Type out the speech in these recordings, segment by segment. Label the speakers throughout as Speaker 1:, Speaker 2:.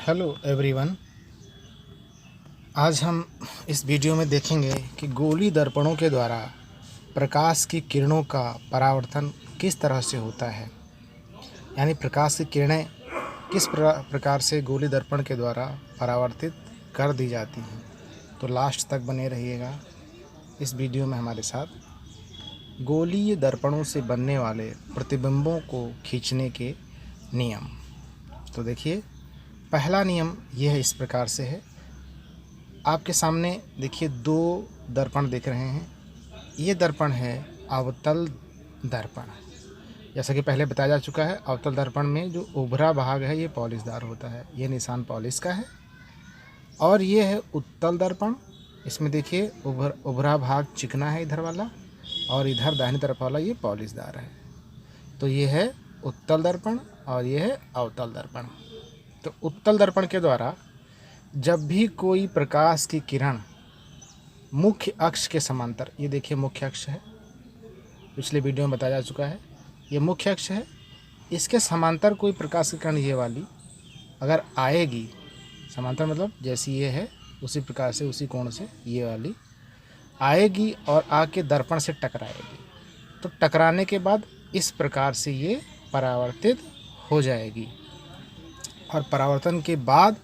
Speaker 1: Hello everyone. आज हम इस वीडियो में देखेंगे कि गोली दर्पणों के द्वारा प्रकाश की किरणों का परावर्तन किस तरह से होता है, यानी प्रकाश की किरणें किस प्रकार से गोली दर्पण के द्वारा परावर्तित कर दी जाती हैं। तो लास्ट तक बने रहिएगा इस वीडियो में हमारे साथ। गोलीय दर्पणों से बनने वाले प्रतिबिंबों को खींचने के नियम। तो देखिए, पहला नियम यह इस प्रकार से है। आपके सामने देखिए दो दर्पण दिख रहे हैं। ये दर्पण है अवतल दर्पण। जैसा कि पहले बताया जा चुका है, अवतल दर्पण में जो उभरा भाग है ये पॉलिशदार होता है, ये निशान पॉलिश का है। और ये है उत्तल दर्पण। इसमें देखिए उभरा भाग चिकना है इधर वाला, और इधर दाहिनी तरफ वाला ये पॉलिशदार है। तो ये है उत्तल दर्पण और ये है अवतल दर्पण। तो उत्तल दर्पण के द्वारा जब भी कोई प्रकाश की किरण मुख्य अक्ष के समांतर, ये देखिए मुख्य अक्ष है, पिछले वीडियो में बताया जा चुका है, ये मुख्य अक्ष है, इसके समांतर कोई प्रकाश की किरण ये वाली अगर आएगी, समांतर मतलब जैसी ये है उसी प्रकार से उसी कोण से ये वाली आएगी और आके दर्पण से टकराएगी, तो टकराने के बाद इस प्रकार से ये परावर्तित हो जाएगी। और परावर्तन के बाद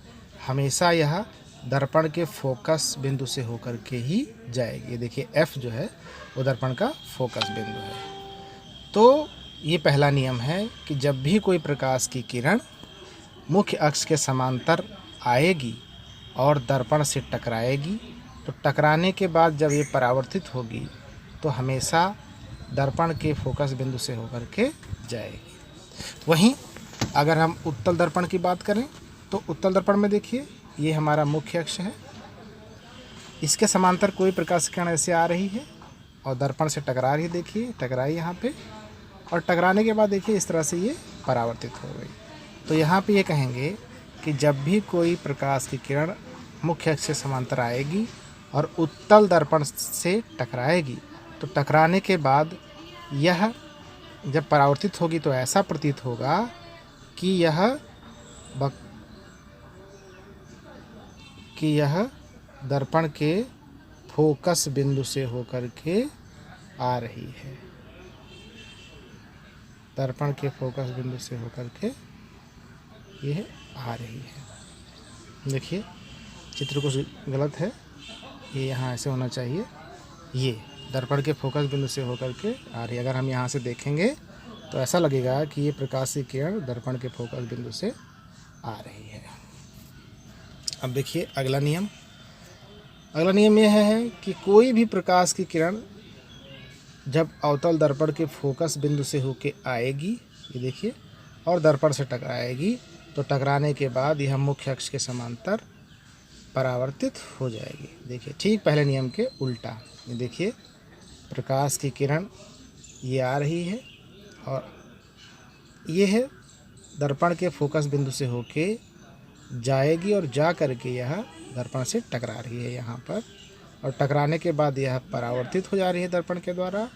Speaker 1: हमेशा यह दर्पण के फोकस बिंदु से होकर के ही जाएगी। ये देखिए F जो है वो दर्पण का फोकस बिंदु है। तो ये पहला नियम है कि जब भी कोई प्रकाश की किरण मुख्य अक्ष के समांतर आएगी और दर्पण से टकराएगी, तो टकराने के बाद जब ये परावर्तित होगी तो हमेशा दर्पण के फोकस बिंदु से होकर के जाएगी। वहीं अगर हम उत्तल दर्पण की बात करें तो उत्तल दर्पण में देखिए ये हमारा मुख्य अक्ष है, इसके समांतर कोई प्रकाश की किरण ऐसे आ रही है और दर्पण से टकरा रही है। देखिए टकराई यहाँ पे, और टकराने के बाद देखिए इस तरह से ये परावर्तित हो गई। तो यहाँ पे ये कहेंगे कि जब भी कोई प्रकाश की किरण मुख्य अक्ष से समांतर आएगी और उत्तल दर्पण से टकराएगी, तो टकराने के बाद यह जब परावर्तित होगी तो ऐसा प्रतीत होगा कि यह दर्पण के फोकस बिंदु से होकर के आ रही है। दर्पण के फोकस बिंदु से होकर के यह आ रही है। देखिए चित्र कुछ गलत है, ये यहाँ ऐसे होना चाहिए। ये दर्पण के फोकस बिंदु से होकर के आ रही है। अगर हम यहाँ से देखेंगे तो ऐसा लगेगा कि ये प्रकाश की किरण दर्पण के फोकस बिंदु से आ रही है। अब देखिए अगला नियम यह है कि कोई भी प्रकाश की किरण जब अवतल दर्पण के फोकस बिंदु से होके आएगी, ये देखिए, और दर्पण से टकराएगी, तो टकराने के बाद यह मुख्य अक्ष के समांतर परावर्तित हो जाएगी। देखिए ठीक पहले नियम के उल्टा। ये देखिए प्रकाश की किरण ये आ रही है और ये है दर्पण के फोकस बिंदु से होके जाएगी और जा करके यह दर्पण से टकरा रही है यहाँ पर, और टकराने के बाद यह परावर्तित हो जा रही है दर्पण के द्वारा,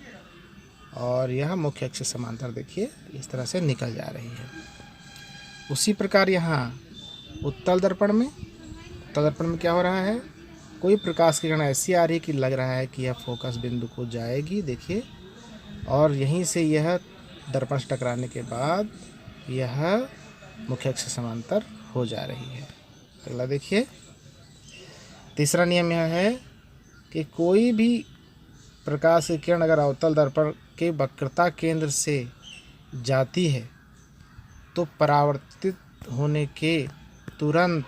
Speaker 1: और यह मुख्य अक्ष से समांतर देखिए इस तरह से निकल जा रही है। उसी प्रकार यहाँ उत्तल दर्पण में क्या हो रहा है, कोई प्रकाश की किरण ऐसी आ रही है कि लग रहा है कि यह फोकस बिंदु को जाएगी, देखिए, और यहीं से यह दर्पण से टकराने के बाद यह मुख्य अक्ष से समांतर हो जा रही है। अगला देखिए, तीसरा नियम यह है कि कोई भी प्रकाश की किरण अगर अवतल दर्पण के वक्रता केंद्र से जाती है तो परावर्तित होने के तुरंत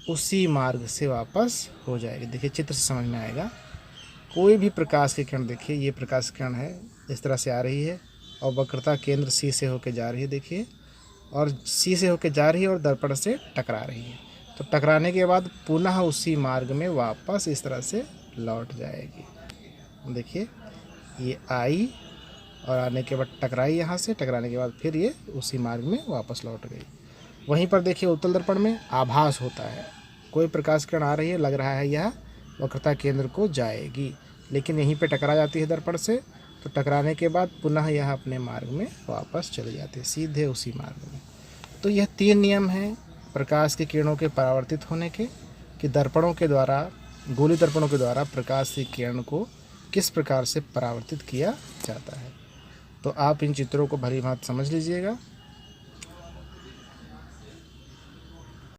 Speaker 1: उसी मार्ग से वापस हो जाएगी। देखिए चित्र से समझ में आएगा। कोई भी प्रकाश की किरण, देखिए ये प्रकाश की किरण है, इस तरह से आ रही है और वक्रता केंद्र सी से होकर जा रही है, देखिए, और सी से होकर जा रही है और दर्पण से टकरा रही है। तो टकराने के बाद पुनः उसी मार्ग में वापस इस तरह से लौट जाएगी। देखिए ये आई और आने के बाद टकराई, यहाँ से टकराने के बाद फिर ये उसी मार्ग में वापस लौट गई। वहीं पर देखिए उत्तल दर्पण में आभास होता है, कोई प्रकाश किरण आ रही है, लग रहा है यह वक्रता केंद्र को जाएगी, लेकिन यहीं पे टकरा जाती है दर्पण से, तो टकराने के बाद पुनः यह अपने मार्ग में वापस चले जाते हैं, सीधे उसी मार्ग में। तो यह तीन नियम हैं प्रकाश की किरणों के परावर्तित होने के, कि दर्पणों के द्वारा, गोली दर्पणों के द्वारा प्रकाश की किरण को किस प्रकार से परावर्तित किया जाता है। तो आप इन चित्रों को भली भांति समझ लीजिएगा।